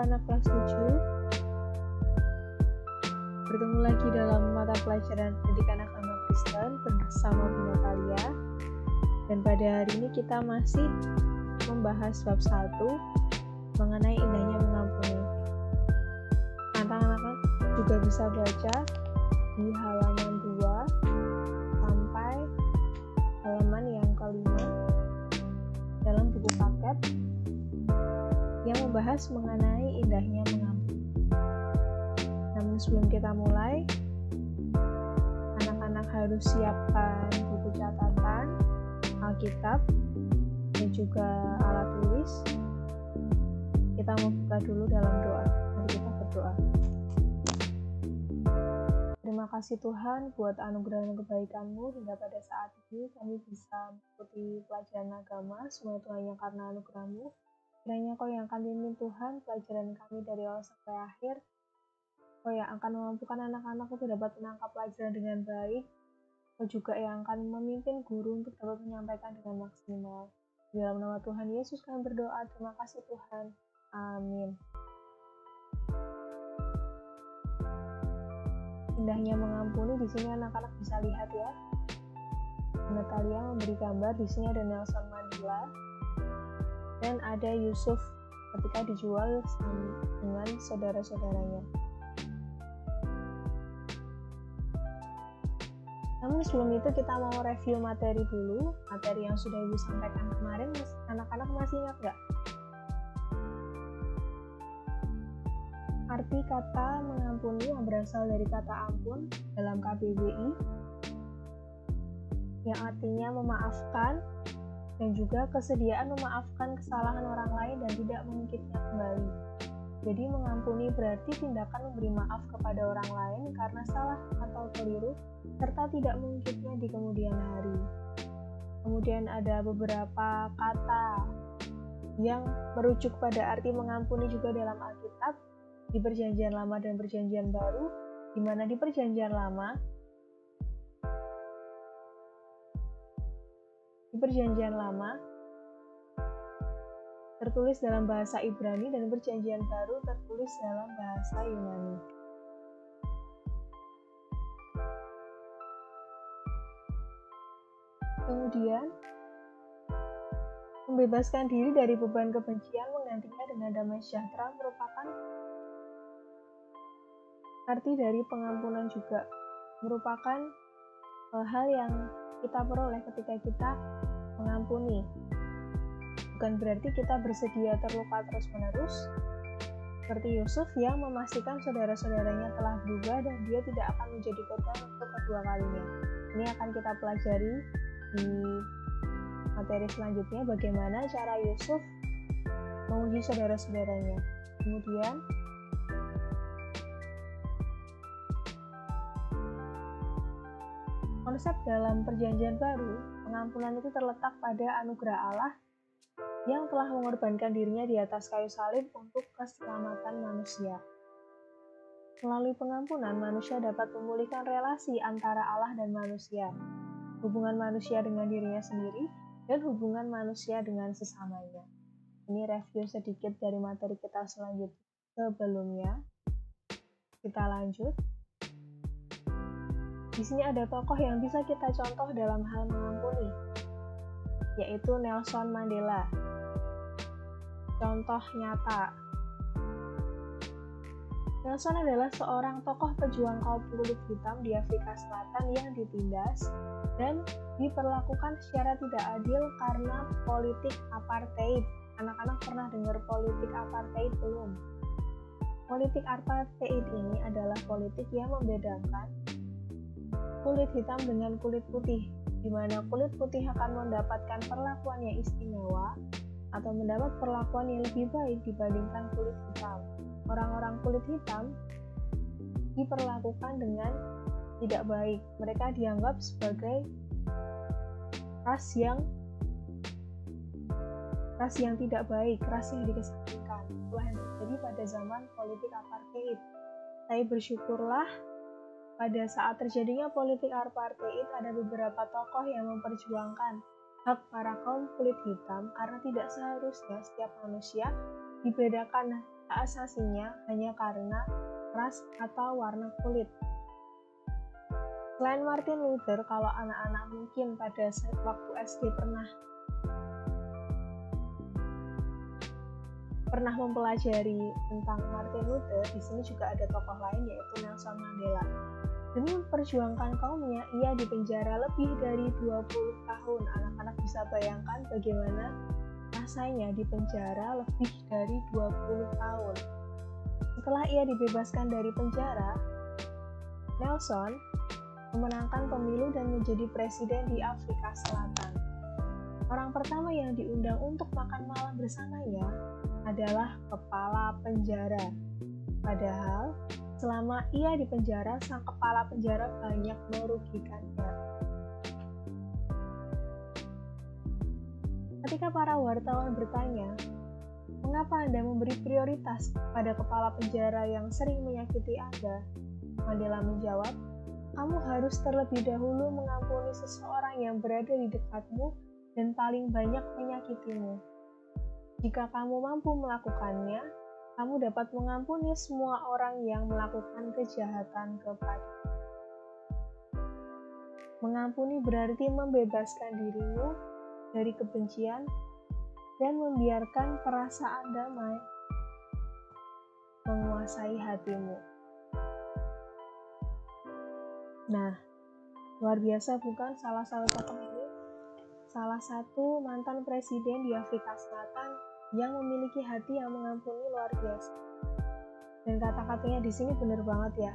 anak-anak kelas 7. Bertemu lagi dalam mata pelajaran pendidikan agama Kristen bersama Bu Natalia. Dan pada hari ini kita masih membahas bab 1 mengenai indahnya mengampuni. Anak-anak juga bisa baca di halaman 2 sampai halaman yang kelima dalam buku paket yang membahas mengenai indahnya mengampuni. Namun sebelum kita mulai, anak-anak harus siapkan buku catatan, Alkitab, dan juga alat tulis. Kita mau buka dulu dalam doa. Mari kita berdoa. Terima kasih Tuhan buat anugerah dan kebaikan-Mu hingga pada saat ini kami bisa mengikuti pelajaran agama. Semua itu hanya karena anugerah-Mu. Kiranya Kau yang akan pimpin Tuhan pelajaran kami dari awal sampai akhir. Kau yang akan memampukan anak-anak untuk dapat menangkap pelajaran dengan baik. Kau juga yang akan memimpin guru untuk dapat menyampaikan dengan maksimal. Di dalam nama Tuhan Yesus kami berdoa. Terima kasih Tuhan. Amin. Indahnya mengampuni di sini anak-anak bisa lihat ya. Natalia memberi gambar, di sini ada Nelson Mandela dan ada Yusuf ketika dijual dengan saudara-saudaranya. Namun sebelum itu kita mau review materi dulu, materi yang sudah Ibu sampaikan kemarin. Anak-anak masih ingat nggak? Arti kata mengampuni yang berasal dari kata ampun dalam KBBI yang artinya memaafkan dan juga kesediaan memaafkan kesalahan orang lain dan tidak mengungkitnya kembali. Jadi mengampuni berarti tindakan memberi maaf kepada orang lain karena salah atau keliru serta tidak mengungkitnya di kemudian hari. Kemudian ada beberapa kata yang merujuk pada arti mengampuni juga dalam Alkitab di Perjanjian Lama dan Perjanjian Baru, di mana di Perjanjian Lama tertulis dalam bahasa Ibrani dan Perjanjian Baru tertulis dalam bahasa Yunani. Kemudian, membebaskan diri dari beban kebencian menggantinya dengan damai sejahtera merupakan arti dari pengampunan juga. Merupakan hal yang kita peroleh ketika kita mengampuni. Bukan berarti kita bersedia terluka terus-menerus, seperti Yusuf yang memastikan saudara-saudaranya telah berubah dan dia tidak akan menjadi korban untuk kedua kalinya. Ini akan kita pelajari di materi selanjutnya, bagaimana cara Yusuf menguji saudara-saudaranya. Kemudian, konsep dalam Perjanjian Baru, pengampunan itu terletak pada anugerah Allah yang telah mengorbankan dirinya di atas kayu salib untuk keselamatan manusia. Melalui pengampunan, manusia dapat memulihkan relasi antara Allah dan manusia, hubungan manusia dengan dirinya sendiri, dan hubungan manusia dengan sesamanya. Ini review sedikit dari materi kita selanjutnya. Sebelumnya, kita lanjut. Di sini ada tokoh yang bisa kita contoh dalam hal mengampuni, yaitu Nelson Mandela. Contoh nyata. Nelson adalah seorang tokoh pejuang kaum kulit hitam di Afrika Selatan yang ditindas dan diperlakukan secara tidak adil karena politik apartheid. Anak-anak pernah dengar politik apartheid belum? Politik apartheid ini adalah politik yang membedakan kulit hitam dengan kulit putih, di mana kulit putih akan mendapatkan perlakuan yang istimewa atau mendapat perlakuan yang lebih baik dibandingkan kulit hitam. Orang-orang kulit hitam diperlakukan dengan tidak baik. Mereka dianggap sebagai ras yang tidak baik, ras yang dikesampingkan. Itulah yang terjadi pada zaman politik apartheid. Tapi bersyukurlah pada saat terjadinya politik apartheid ada beberapa tokoh yang memperjuangkan hak para kaum kulit hitam karena tidak seharusnya setiap manusia dibedakan hak asasinya hanya karena ras atau warna kulit. Selain Martin Luther, kalau anak-anak mungkin pada waktu SD pernah mempelajari tentang Martin Luther, di sini juga ada tokoh lain yaitu Nelson Mandela. Demi memperjuangkan kaumnya, ia dipenjara lebih dari 20 tahun. Anak-anak bisa bayangkan bagaimana rasanya dipenjara lebih dari 20 tahun. Setelah ia dibebaskan dari penjara, Nelson memenangkan pemilu dan menjadi presiden di Afrika Selatan. Orang pertama yang diundang untuk makan malam bersamanya adalah kepala penjara. Padahal, selama ia di penjara, sang kepala penjara banyak merugikannya. Ketika para wartawan bertanya, "Mengapa Anda memberi prioritas pada kepala penjara yang sering menyakiti Anda?" Mandela menjawab, "Kamu harus terlebih dahulu mengampuni seseorang yang berada di dekatmu dan paling banyak menyakitimu. Jika kamu mampu melakukannya, kamu dapat mengampuni semua orang yang melakukan kejahatan kepadamu." Mengampuni berarti membebaskan dirimu dari kebencian dan membiarkan perasaan damai menguasai hatimu. Nah, luar biasa bukan salah satu tokoh ini? Salah satu mantan presiden di Afrika Selatan yang memiliki hati yang mengampuni luar biasa. Dan kata-katanya di sini benar banget ya.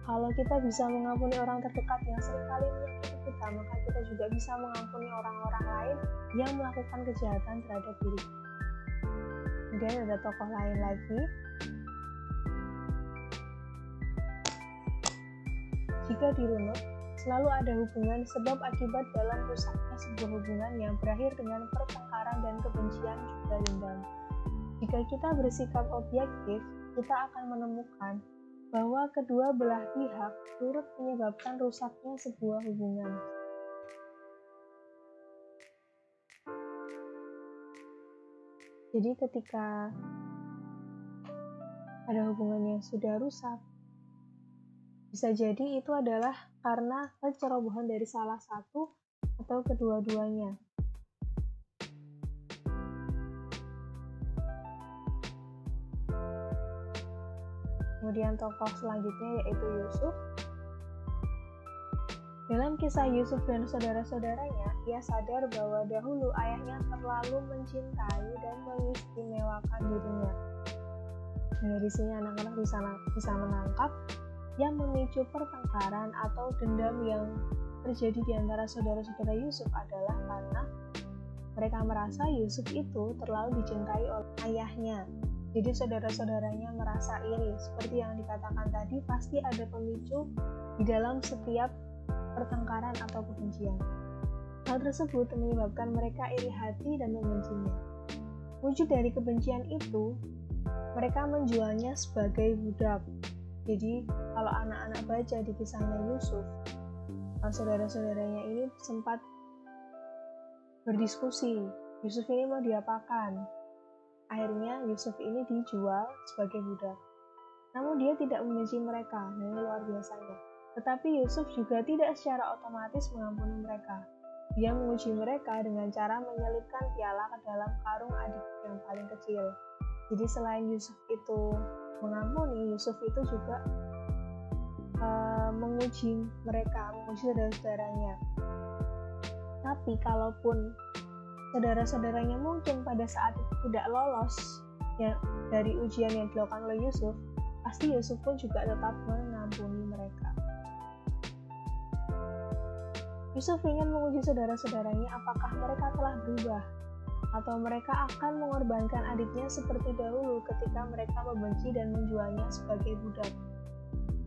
Kalau kita bisa mengampuni orang terdekat yang seringkali menyakiti kita, maka kita juga bisa mengampuni orang-orang lain yang melakukan kejahatan terhadap diri. Kemudian ada tokoh lain lagi. Jika dirunut, selalu ada hubungan sebab akibat dalam rusaknya sebuah hubungan yang berakhir dengan pertengkaran dan kebencian juga dendam. Jika kita bersikap objektif, kita akan menemukan bahwa kedua belah pihak turut menyebabkan rusaknya sebuah hubungan. Jadi ketika ada hubungan yang sudah rusak, bisa jadi itu adalah karena kecerobohan dari salah satu atau kedua-duanya. Kemudian tokoh selanjutnya yaitu Yusuf. Dalam kisah Yusuf dan saudara-saudaranya, ia sadar bahwa dahulu ayahnya terlalu mencintai dan mengistimewakan dirinya. Dan dari sini anak-anak bisa menangkap yang memicu pertengkaran atau dendam yang terjadi di antara saudara-saudara Yusuf adalah karena mereka merasa Yusuf itu terlalu dicintai oleh ayahnya. Jadi saudara-saudaranya merasa iri. Seperti yang dikatakan tadi, pasti ada pemicu di dalam setiap pertengkaran atau kebencian. Hal tersebut menyebabkan mereka iri hati dan membencinya. Wujud dari kebencian itu, mereka menjualnya sebagai budak. Jadi kalau anak-anak baca di kisahnya Yusuf, saudara-saudaranya ini sempat berdiskusi, Yusuf ini mau diapakan? Akhirnya Yusuf ini dijual sebagai budak. Namun dia tidak membenci mereka, dan ini luar biasanya. Tetapi Yusuf juga tidak secara otomatis mengampuni mereka. Dia menguji mereka dengan cara menyelipkan piala ke dalam karung adik yang paling kecil. Jadi selain Yusuf itu mengampuni, Yusuf itu juga menguji mereka, menguji saudara-saudaranya. Tapi kalaupun saudara-saudaranya mungkin pada saat itu tidak lolos ya, dari ujian yang dilakukan oleh Yusuf, pasti Yusuf pun juga tetap mengampuni mereka. Yusuf ingin menguji saudara-saudaranya apakah mereka telah berubah, atau mereka akan mengorbankan adiknya seperti dahulu ketika mereka membenci dan menjualnya sebagai budak.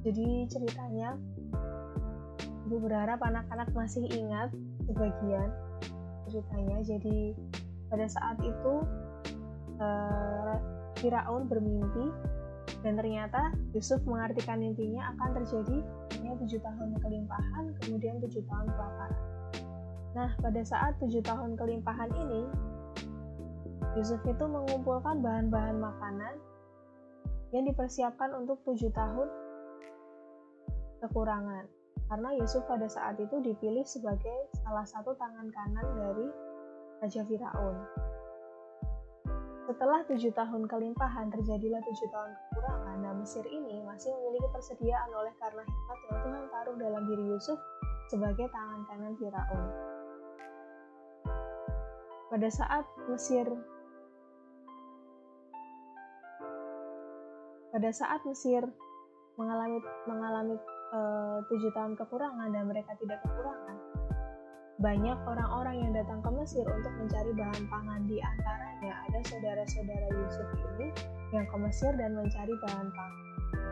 Jadi ceritanya, Ibu berharap anak-anak masih ingat sebagian ceritanya. Jadi pada saat itu Firaun bermimpi dan ternyata Yusuf mengartikan mimpinya akan terjadi 7 tahun kelimpahan, kemudian 7 tahun kelaparan. Nah, pada saat 7 tahun kelimpahan ini, Yusuf itu mengumpulkan bahan-bahan makanan yang dipersiapkan untuk 7 tahun kekurangan. Karena Yusuf pada saat itu dipilih sebagai salah satu tangan kanan dari Raja Firaun. Setelah 7 tahun kelimpahan, terjadilah 7 tahun kekurangan. Nah, Mesir ini masih memiliki persediaan oleh karena hikmat yang Tuhan taruh dalam diri Yusuf sebagai tangan kanan Firaun. Pada saat Mesir mengalami 7 tahun kekurangan dan mereka tidak kekurangan, banyak orang-orang yang datang ke Mesir untuk mencari bahan pangan. Di antaranya ada saudara-saudara Yusuf ini yang ke Mesir dan mencari bahan pangan.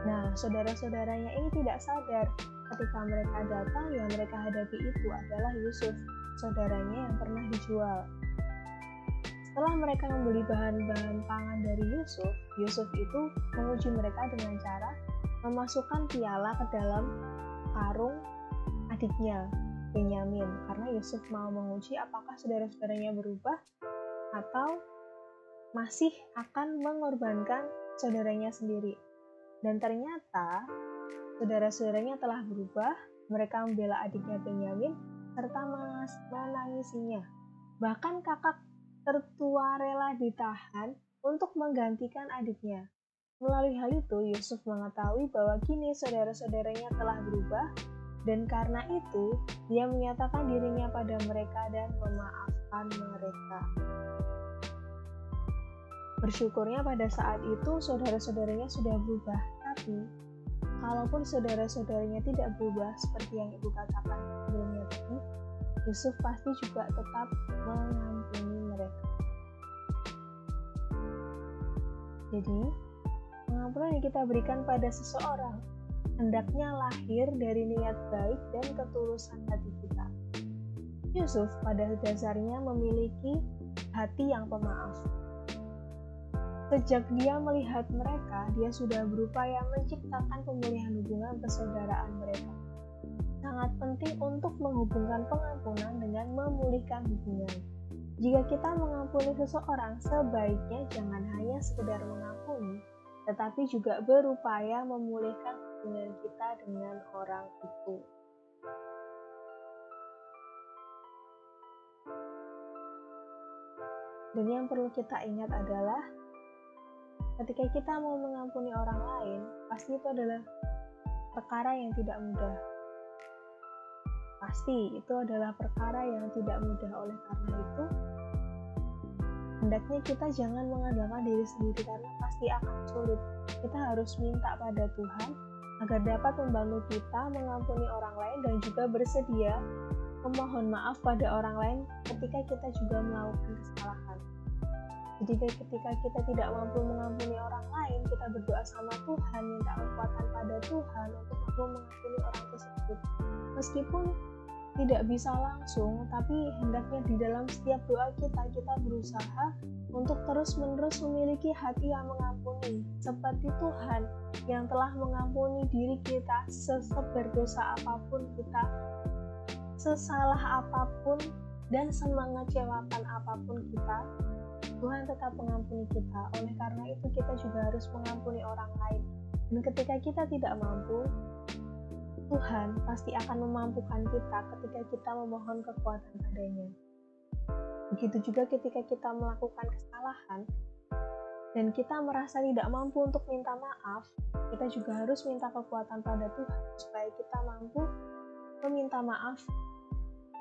Nah, saudara-saudaranya ini tidak sadar ketika mereka datang, yang mereka hadapi itu adalah Yusuf, saudaranya yang pernah dijual. Setelah mereka membeli bahan-bahan pangan dari Yusuf, Yusuf itu menguji mereka dengan cara memasukkan piala ke dalam karung adiknya, Benyamin, karena Yusuf mau menguji apakah saudara-saudaranya berubah atau masih akan mengorbankan saudaranya sendiri. Dan ternyata saudara-saudaranya telah berubah, mereka membela adiknya Benyamin serta menangisinya. Bahkan kakak tertua rela ditahan untuk menggantikan adiknya. Melalui hal itu, Yusuf mengetahui bahwa kini saudara-saudaranya telah berubah, dan karena itu, dia menyatakan dirinya pada mereka dan memaafkan mereka. Bersyukurnya pada saat itu, saudara-saudaranya sudah berubah. Tapi, kalaupun saudara-saudaranya tidak berubah seperti yang Ibu katakan sebelumnya tadi, Yusuf pasti juga tetap mengampuni mereka. Jadi, pengampunan yang kita berikan pada seseorang hendaknya lahir dari niat baik dan ketulusan hati kita. Yusuf pada dasarnya memiliki hati yang pemaaf. Sejak dia melihat mereka, dia sudah berupaya menciptakan pemulihan hubungan persaudaraan mereka. Sangat penting untuk menghubungkan pengampunan dengan memulihkan hubungan. Jika kita mengampuni seseorang, sebaiknya jangan hanya sekedar mengampuni, tetapi juga berupaya memulihkan hubungan kita dengan orang itu. Dan yang perlu kita ingat adalah, ketika kita mau mengampuni orang lain, pasti itu adalah perkara yang tidak mudah. Pasti itu adalah perkara yang tidak mudah. Oleh karena itu, hendaknya kita jangan mengandalkan diri sendiri karena pasti akan sulit. Kita harus minta pada Tuhan agar dapat membantu kita mengampuni orang lain dan juga bersedia memohon maaf pada orang lain ketika kita juga melakukan kesalahan. Jadi ketika kita tidak mampu mengampuni orang lain, kita berdoa sama Tuhan, minta kekuatan pada Tuhan untuk mampu mengampuni orang tersebut. Meskipun tidak bisa langsung, tapi hendaknya di dalam setiap doa kita berusaha untuk terus-menerus memiliki hati yang mengampuni, seperti Tuhan yang telah mengampuni diri kita, seberdosa apapun kita, sesalah apapun, dan semengecewakan apapun kita, Tuhan tetap mengampuni kita. Oleh karena itu, kita juga harus mengampuni orang lain. Dan ketika kita tidak mampu, Tuhan pasti akan memampukan kita ketika kita memohon kekuatan padanya. Begitu juga ketika kita melakukan kesalahan dan kita merasa tidak mampu untuk minta maaf, kita juga harus minta kekuatan pada Tuhan supaya kita mampu meminta maaf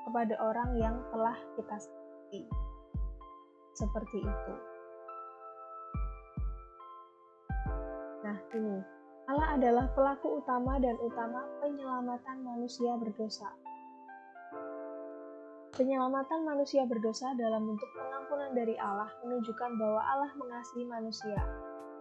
kepada orang yang telah kita sakiti. Seperti itu. Nah, ini Allah adalah pelaku utama dan utama penyelamatan manusia berdosa. Penyelamatan manusia berdosa dalam bentuk pengampunan dari Allah menunjukkan bahwa Allah mengasihi manusia,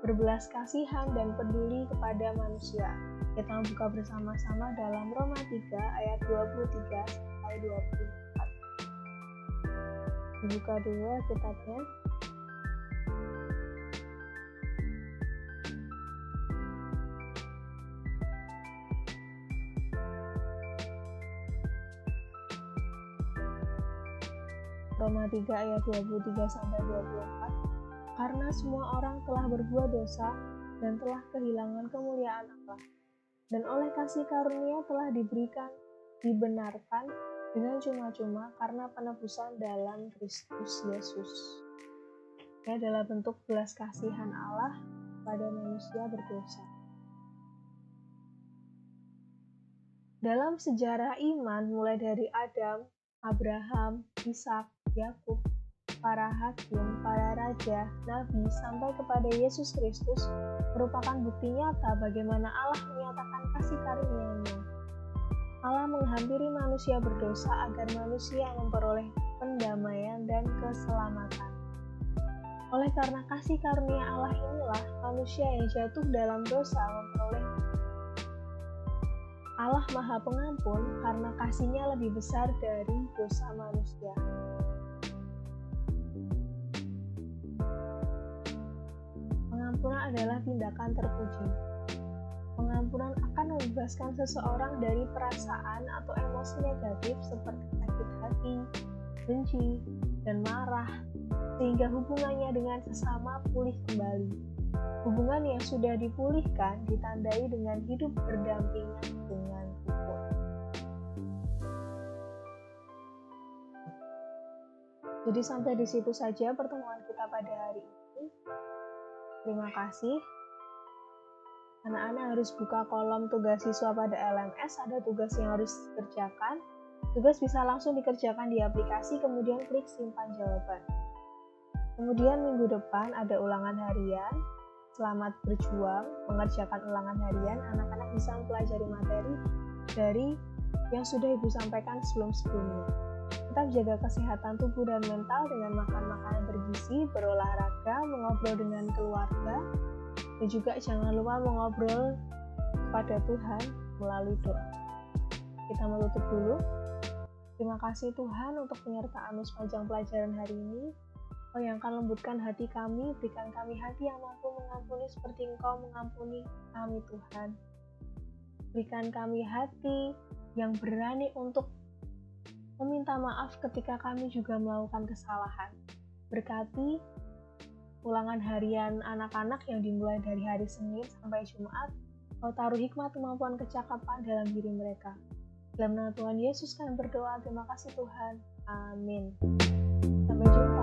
berbelas kasihan dan peduli kepada manusia. Kita buka bersama-sama dalam Roma 3 ayat 23 sampai 24. Dibuka dulu kitabnya. Roma 3 ayat 23 sampai 24. Karena semua orang telah berbuat dosa dan telah kehilangan kemuliaan Allah, dan oleh kasih karunia telah dibenarkan dengan cuma-cuma karena penebusan dalam Kristus Yesus. Ini adalah bentuk belas kasihan Allah pada manusia berdosa. Dalam sejarah iman, mulai dari Adam, Abraham, Ishak, Yakub, para hakim, para raja, nabi, sampai kepada Yesus Kristus, merupakan bukti nyata bagaimana Allah menyatakan kasih karunia-Nya. Allah menghampiri manusia berdosa agar manusia memperoleh pendamaian dan keselamatan. Oleh karena kasih karunia Allah inilah, manusia yang jatuh dalam dosa memperoleh Allah Maha Pengampun karena kasih-Nya lebih besar dari dosa manusia. Pengampunan adalah tindakan terpuji. Pengampunan akan membebaskan seseorang dari perasaan atau emosi negatif seperti sakit hati, benci, dan marah, sehingga hubungannya dengan sesama pulih kembali. Hubungan yang sudah dipulihkan ditandai dengan hidup berdampingan dengan rukun. Jadi sampai di situ saja pertemuan kita pada hari ini. Terima kasih. Anak-anak harus buka kolom tugas siswa pada LMS, ada tugas yang harus dikerjakan. Tugas bisa langsung dikerjakan di aplikasi, kemudian klik simpan jawaban. Kemudian minggu depan ada ulangan harian. Selamat berjuang mengerjakan ulangan harian. Anak-anak bisa mempelajari materi dari yang sudah Ibu sampaikan sebelum-sebelumnya. Tetap jaga kesehatan tubuh dan mental dengan makan makanan bergizi, berolahraga, mengobrol dengan keluarga, dan juga jangan lupa mengobrol kepada Tuhan melalui doa. Kita menutup dulu. Terima kasih Tuhan untuk penyertaan-Mu sepanjang pelajaran hari ini. Oh yang akan lembutkan hati kami, berikan kami hati yang mampu mengampuni seperti Engkau mengampuni kami Tuhan. Berikan kami hati yang berani untuk meminta maaf ketika kami juga melakukan kesalahan. Berkati ulangan harian anak-anak yang dimulai dari hari Senin sampai Jumat. Kau taruh hikmat, kemampuan, kecakapan dalam diri mereka. Dalam nama Tuhan Yesus kami berdoa. Terima kasih Tuhan. Amin. Sampai jumpa.